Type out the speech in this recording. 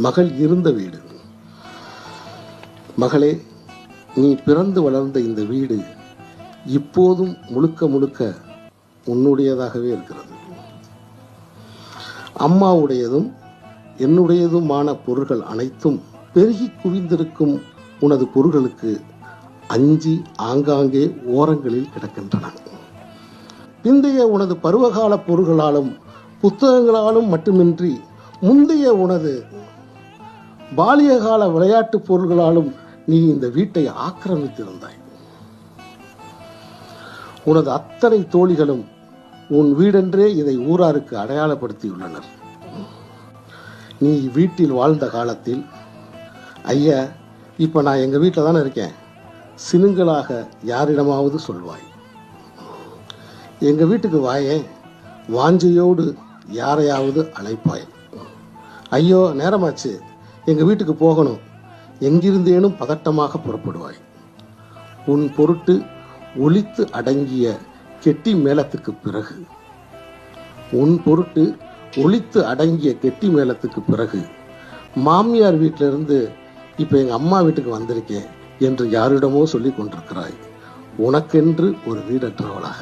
மகள் இருந்த வீடு. மகளே, நீ பிறந்து வளர்ந்த இந்த வீடு இப்போதும் முழுக்க முழுக்க உன்னுடையதாகவே இருக்கிறது. அம்மாவுடையதும் என்னுடையதுமான பொருள்கள் அனைத்தும் பெருகி குவிந்திருக்கும் உனது பொருள்களுக்கு அஞ்சி ஆங்காங்கே ஓரங்களில் கிடக்கின்றன. பிந்தைய உனது பருவகால பொருள்களாலும் புத்தகங்களாலும் மட்டுமின்றி முந்தைய உனது பாலியகால விளையாட்டு பொருள்களாலும் நீ இந்த வீட்டை ஆக்கிரமித்திருந்தாய். உனது அத்தனை தோழிகளும் உன் வீடென்றே இதை ஊராருக்கு அடையாளப்படுத்தியுள்ளனர். நீ வீட்டில் வாழ்ந்த காலத்தில், ஐயா இப்ப நான் எங்க வீட்டில் தானே இருக்கேன், சினுங்களாக யாரிடமாவது சொல்வாய். எங்க வீட்டுக்கு வாயேன், வாஞ்சையோடு யாரையாவது அழைப்பாய். ஐயோ நேரமாச்சு, எங்க வீட்டுக்கு போகணும், எங்கிருந்தேனும் பதட்டமாக புறப்படுவாய். உன் பொருட்டு ஒலித்து அடங்கிய கெட்டி மேளத்துக்கு பிறகு மாமியார் வீட்டிலிருந்து இப்ப எங்க அம்மா வீட்டுக்கு வந்திருக்கேன் என்று யாரிடமோ சொல்லிக் கொண்டிருக்கிறாய், உனக்கென்று ஒரு வீடற்றவளாக.